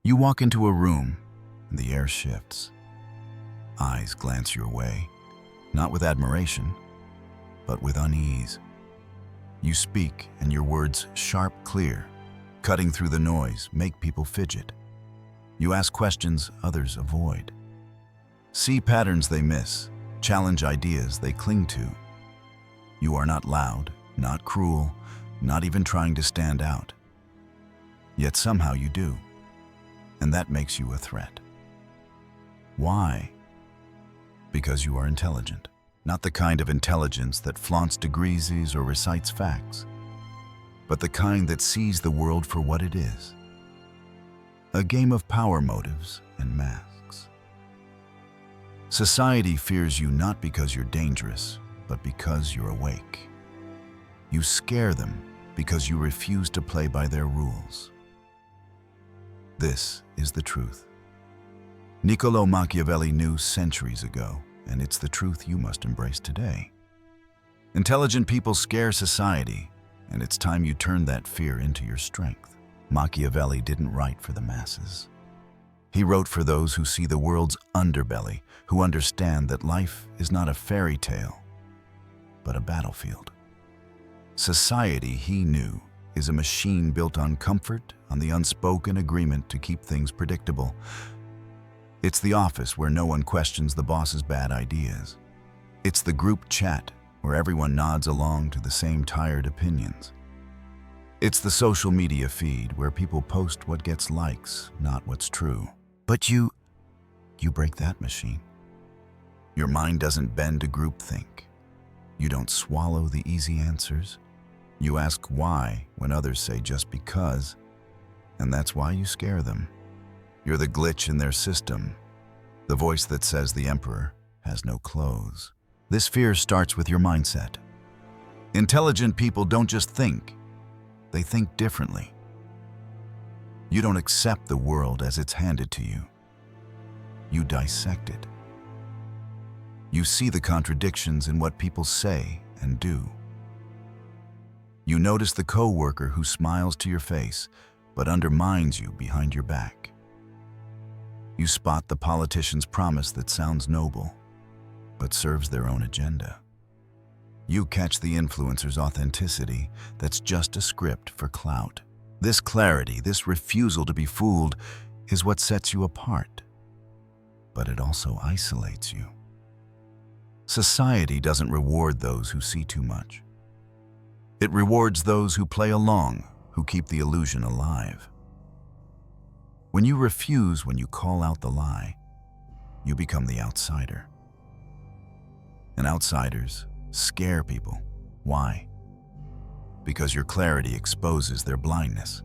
You walk into a room, and the air shifts. Eyes glance your way, not with admiration, but with unease. You speak, and your words, sharp, clear, cutting through the noise, make people fidget. You ask questions others avoid. See patterns they miss, challenge ideas they cling to. You are not loud, not cruel, not even trying to stand out. Yet somehow you do, and that makes you a threat. Why? Because you are intelligent. Not the kind of intelligence that flaunts degrees or recites facts, but the kind that sees the world for what it is. A game of power motives and masks. Society fears you not because you're dangerous, but because you're awake. You scare them because you refuse to play by their rules. This is the truth. Niccolò Machiavelli knew centuries ago, and it's the truth you must embrace today. Intelligent people scare society, and it's time you turn that fear into your strength. Machiavelli didn't write for the masses. He wrote for those who see the world's underbelly, who understand that life is not a fairy tale, but a battlefield. Society, he knew, is a machine built on comfort, on the unspoken agreement to keep things predictable. It's the office where no one questions the boss's bad ideas. It's the group chat where everyone nods along to the same tired opinions. It's the social media feed where people post what gets likes, not what's true. But you break that machine. Your mind doesn't bend to groupthink. You don't swallow the easy answers. You ask why when others say just because, and that's why you scare them. You're the glitch in their system, the voice that says the emperor has no clothes. This fear starts with your mindset. Intelligent people don't just think, they think differently. You don't accept the world as it's handed to you. You dissect it. You see the contradictions in what people say and do. You notice the coworker who smiles to your face but undermines you behind your back. You spot the politician's promise that sounds noble, but serves their own agenda. You catch the influencer's authenticity that's just a script for clout. This clarity, this refusal to be fooled, is what sets you apart, but it also isolates you. Society doesn't reward those who see too much. It rewards those who play along, who keep the illusion alive. When you refuse, when you call out the lie, you become the outsider. And outsiders scare people. Why? Because your clarity exposes their blindness.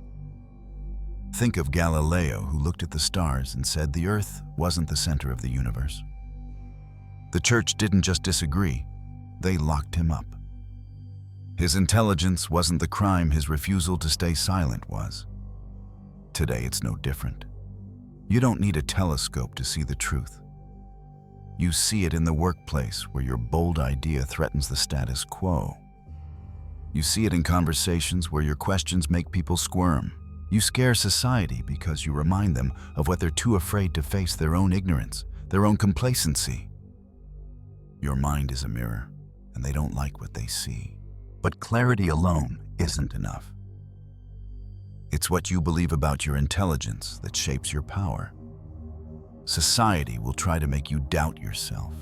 Think of Galileo, who looked at the stars and said the Earth wasn't the center of the universe. The church didn't just disagree, they locked him up. His intelligence wasn't the crime, his refusal to stay silent was. Today it's no different. You don't need a telescope to see the truth. You see it in the workplace where your bold idea threatens the status quo. You see it in conversations where your questions make people squirm. You scare society because you remind them of what they're too afraid to face: their own ignorance, their own complacency. Your mind is a mirror, and they don't like what they see. But clarity alone isn't enough. It's what you believe about your intelligence that shapes your power. Society will try to make you doubt yourself.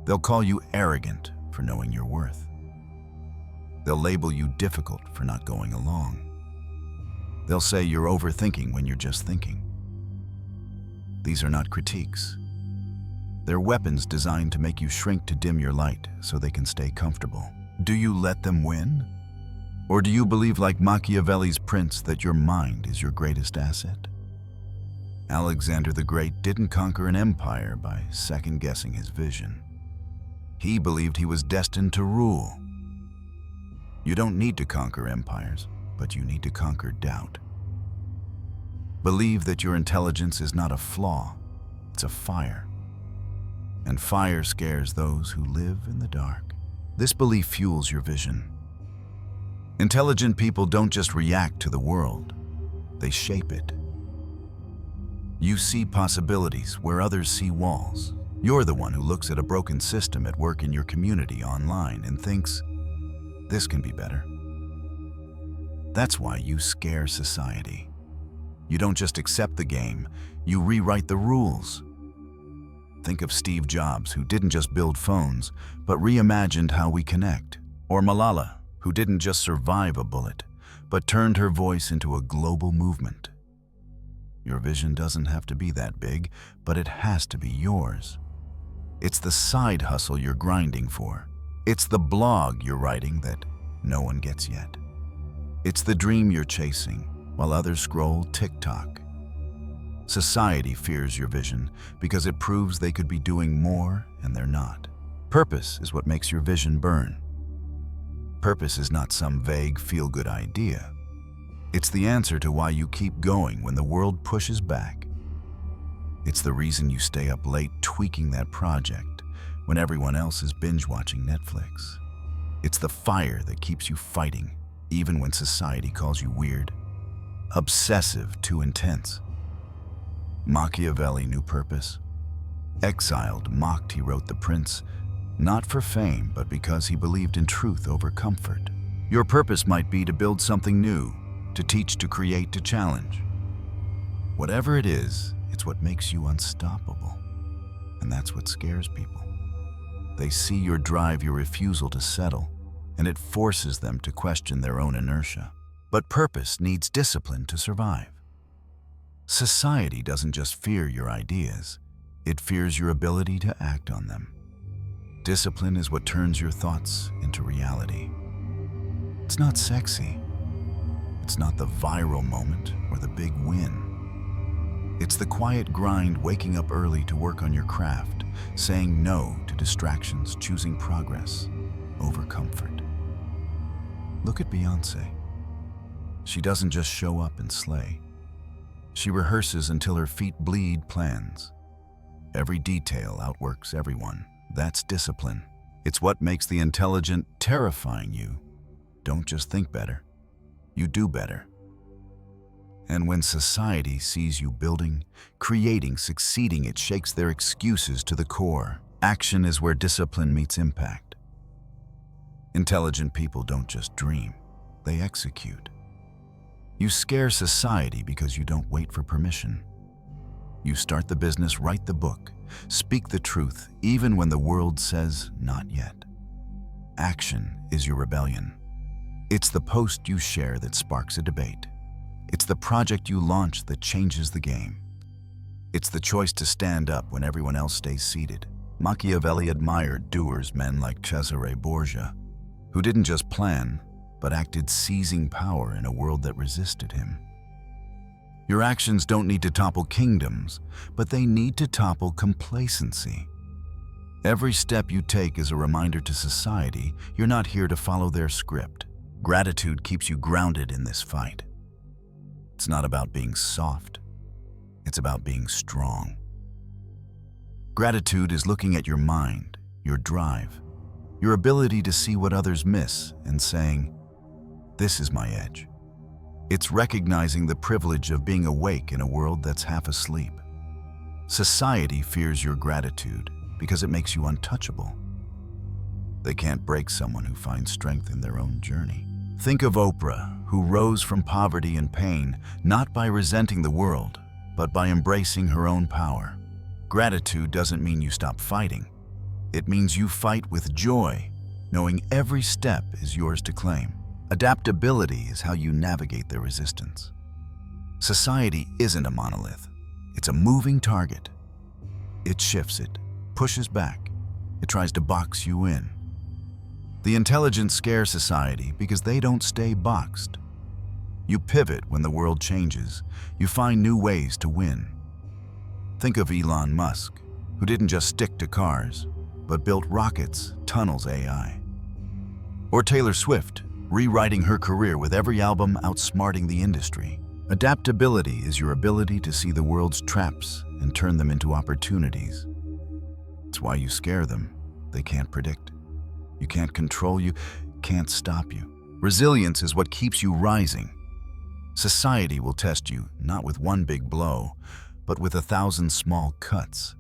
They'll call you arrogant for knowing your worth. They'll label you difficult for not going along. They'll say you're overthinking when you're just thinking. These are not critiques. They're weapons designed to make you shrink to dim your light so they can stay comfortable. Do you let them win? Or do you believe, like Machiavelli's prince, that your mind is your greatest asset? Alexander the Great didn't conquer an empire by second-guessing his vision. He believed he was destined to rule. You don't need to conquer empires, but you need to conquer doubt. Believe that your intelligence is not a flaw, it's a fire. And fire scares those who live in the dark. This belief fuels your vision. Intelligent people don't just react to the world, they shape it. You see possibilities where others see walls. You're the one who looks at a broken system at work in your community online and thinks, this can be better. That's why you scare society. You don't just accept the game, you rewrite the rules. Think of Steve Jobs, who didn't just build phones, but reimagined how we connect. Or Malala, who didn't just survive a bullet, but turned her voice into a global movement. Your vision doesn't have to be that big, but it has to be yours. It's the side hustle you're grinding for. It's the blog you're writing that no one gets yet. It's the dream you're chasing while others scroll TikTok. Society fears your vision because it proves they could be doing more and they're not. Purpose is what makes your vision burn. Purpose is not some vague feel-good idea. It's the answer to why you keep going when the world pushes back. It's the reason you stay up late tweaking that project when everyone else is binge-watching Netflix. It's the fire that keeps you fighting even when society calls you weird, obsessive, too intense. Machiavelli knew purpose. Exiled, mocked, he wrote The Prince, not for fame, but because he believed in truth over comfort. Your purpose might be to build something new, to teach, to create, to challenge. Whatever it is, it's what makes you unstoppable. And that's what scares people. They see your drive, your refusal to settle, and it forces them to question their own inertia. But purpose needs discipline to survive. Society doesn't just fear your ideas, it fears your ability to act on them. Discipline is what turns your thoughts into reality. It's not sexy. It's not the viral moment or the big win. It's the quiet grind, waking up early to work on your craft, saying no to distractions, choosing progress over comfort. Look at Beyoncé. She doesn't just show up and slay. She rehearses until her feet bleed plans. Every detail outworks everyone. That's discipline. It's what makes the intelligent terrifying. You don't just think better, you do better. And when society sees you building, creating, succeeding, it shakes their excuses to the core. Action is where discipline meets impact. Intelligent people don't just dream, they execute. You scare society because you don't wait for permission. You start the business, write the book, speak the truth, even when the world says not yet. Action is your rebellion. It's the post you share that sparks a debate. It's the project you launch that changes the game. It's the choice to stand up when everyone else stays seated. Machiavelli admired doers, men like Cesare Borgia, who didn't just plan, but acted seizing power in a world that resisted him. Your actions don't need to topple kingdoms, but they need to topple complacency. Every step you take is a reminder to society you're not here to follow their script. Gratitude keeps you grounded in this fight. It's not about being soft, it's about being strong. Gratitude is looking at your mind, your drive, your ability to see what others miss and saying, "This is my edge." It's recognizing the privilege of being awake in a world that's half asleep. Society fears your gratitude because it makes you untouchable. They can't break someone who finds strength in their own journey. Think of Oprah, who rose from poverty and pain, not by resenting the world, but by embracing her own power. Gratitude doesn't mean you stop fighting. It means you fight with joy, knowing every step is yours to claim. Adaptability is how you navigate the resistance. Society isn't a monolith. It's a moving target. It shifts, it pushes back, it tries to box you in. The intelligent scare society because they don't stay boxed. You pivot when the world changes. You find new ways to win. Think of Elon Musk, who didn't just stick to cars, but built rockets, tunnels, AI. Or Taylor Swift, rewriting her career with every album outsmarting the industry. Adaptability is your ability to see the world's traps and turn them into opportunities. It's why you scare them. They can't predict. You can't control, you can't stop you. Resilience is what keeps you rising. Society will test you, not with one big blow, but with 1,000 small cuts.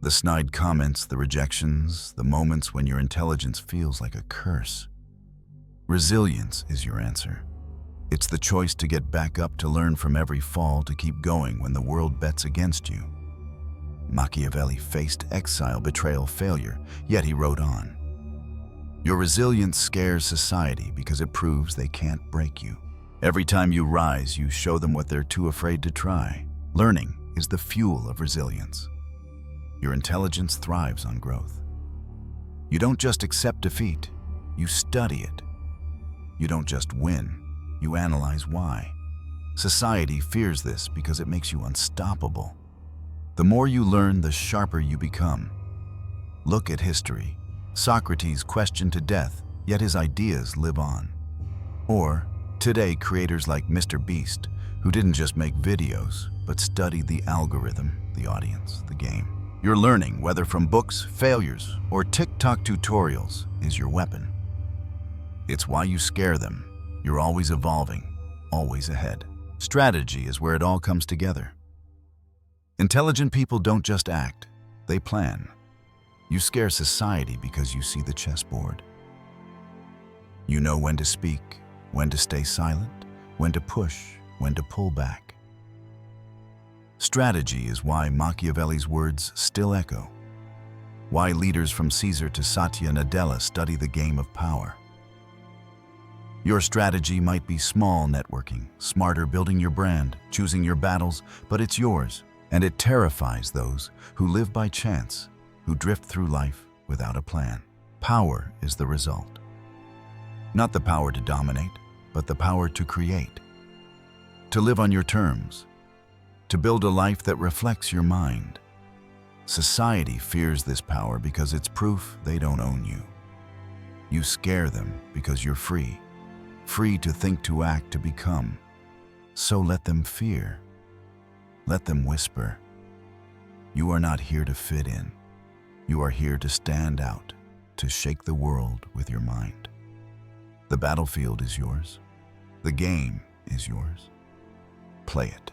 The snide comments, the rejections, the moments when your intelligence feels like a curse. Resilience is your answer. It's the choice to get back up, to learn from every fall, to keep going when the world bets against you. Machiavelli faced exile, betrayal, failure, yet he wrote on. Your resilience scares society because it proves they can't break you. Every time you rise, you show them what they're too afraid to try. Learning is the fuel of resilience. Your intelligence thrives on growth. You don't just accept defeat, you study it. You don't just win, you analyze why. Society fears this because it makes you unstoppable. The more you learn, the sharper you become. Look at history. Socrates questioned to death, yet his ideas live on. Or, today, creators like Mr. Beast, who didn't just make videos, but studied the algorithm, the audience, the game. Your learning, whether from books, failures, or TikTok tutorials, is your weapon. It's why you scare them. You're always evolving, always ahead. Strategy is where it all comes together. Intelligent people don't just act, they plan. You scare society because you see the chessboard. You know when to speak, when to stay silent, when to push, when to pull back. Strategy is why Machiavelli's words still echo. Why leaders from Caesar to Satya Nadella study the game of power. Your strategy might be small, networking, smarter, building your brand, choosing your battles, but it's yours, and it terrifies those who live by chance, who drift through life without a plan. Power is the result. Not the power to dominate, but the power to create. To live on your terms. To build a life that reflects your mind. Society fears this power because it's proof they don't own you. You scare them because you're free. Free to think, to act, to become. So let them fear. Let them whisper. You are not here to fit in. You are here to stand out, to shake the world with your mind. The battlefield is yours. The game is yours. Play it.